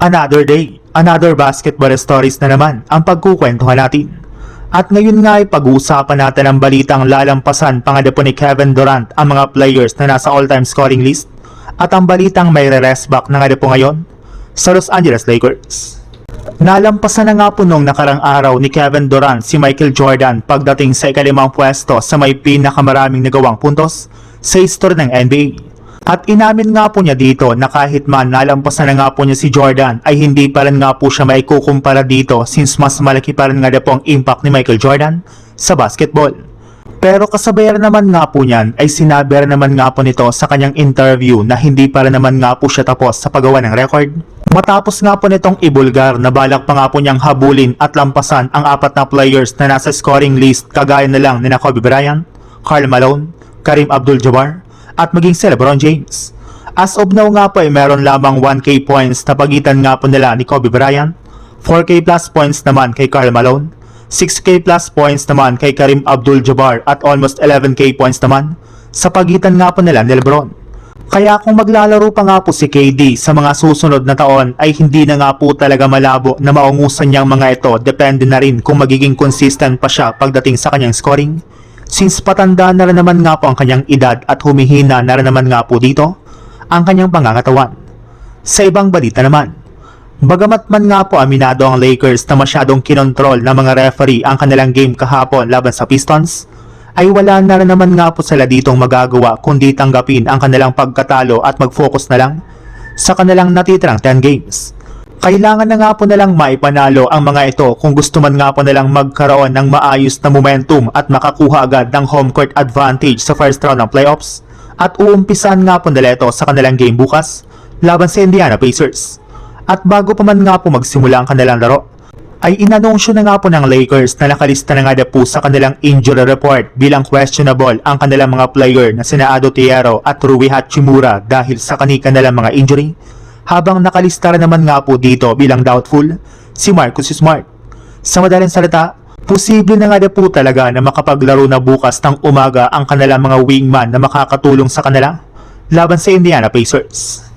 Another day, another basketball stories na naman ang pagkukwentuhan natin. At ngayon nga ay pag-uusapan natin ang balitang lalampasan pa nga po ni Kevin Durant ang mga players na nasa all-time scoring list at ang balitang may re-rest back na nga po ngayon sa Los Angeles Lakers. Nalampasan na nga po nung nakarang araw ni Kevin Durant si Michael Jordan pagdating sa ikalimang pwesto sa may pinakamaraming nagawang puntos sa history ng NBA. At inamin nga po niya dito na kahit man nalampasan na nga po niya si Jordan ay hindi pa rin nga po siya maikukumpara dito since mas malaki pa rin nga po ang impact ni Michael Jordan sa basketball. Pero kasabay naman nga po niyan ay sinabi rin naman nga po nito sa kanyang interview na hindi pa rin naman nga po siya tapos sa paggawa ng record. Matapos nga po nitong ibulgar na balak pa nga po niyang habulin at lampasan ang apat na players na nasa scoring list kagaya na lang ni Kobe Bryant, Karl Malone, Kareem Abdul-Jabbar at maging si LeBron James. As of now nga po ay meron lamang 1K points na pagitan nga po nila ni Kobe Bryant, 4K plus points naman kay Karl Malone, 6K plus points naman kay Kareem Abdul-Jabbar at almost 11K points naman sa pagitan nga po nila ni LeBron. Kaya kung maglalaro pa nga po si KD sa mga susunod na taon ay hindi na nga po talaga malabo na maungusan niyang mga ito, depende na rin kung magiging consistent pa siya pagdating sa kanyang scoring. Since patanda na rin naman nga po ang kanyang edad at humihina na rin naman nga po dito ang kanyang pangangatawan. Sa ibang balita naman, bagamat man nga po aminado ang Lakers na masyadong kinontrol ng mga referee ang kanilang game kahapon laban sa Pistons, ay wala na rin naman nga po sila ditong magagawa kundi tanggapin ang kanilang pagkatalo at mag-focus na lang sa kanilang natitirang 10 games. Kailangan na nga po nalang maipanalo ang mga ito kung gusto man nga po nalang magkaroon ng maayos na momentum at makakuha agad ng home court advantage sa first round ng playoffs at uumpisan nga po nila ito sa kanilang game bukas laban sa Indiana Pacers. At bago pa man nga po magsimula ang kanilang laro, ay inanunsyo na nga po ng Lakers na nakalista na nga po sa kanilang injury report bilang questionable ang kanilang mga player na sina Ado Tiero at Rui Hachimura dahil sa kanilang mga injury, habang nakalista rin naman nga po dito bilang doubtful si Marcus Smart. Sa madaling salita, posible na nga po talaga na makapaglaro na bukas ng umaga ang kanilang mga wingman na makakatulong sa kanila laban sa Indiana Pacers.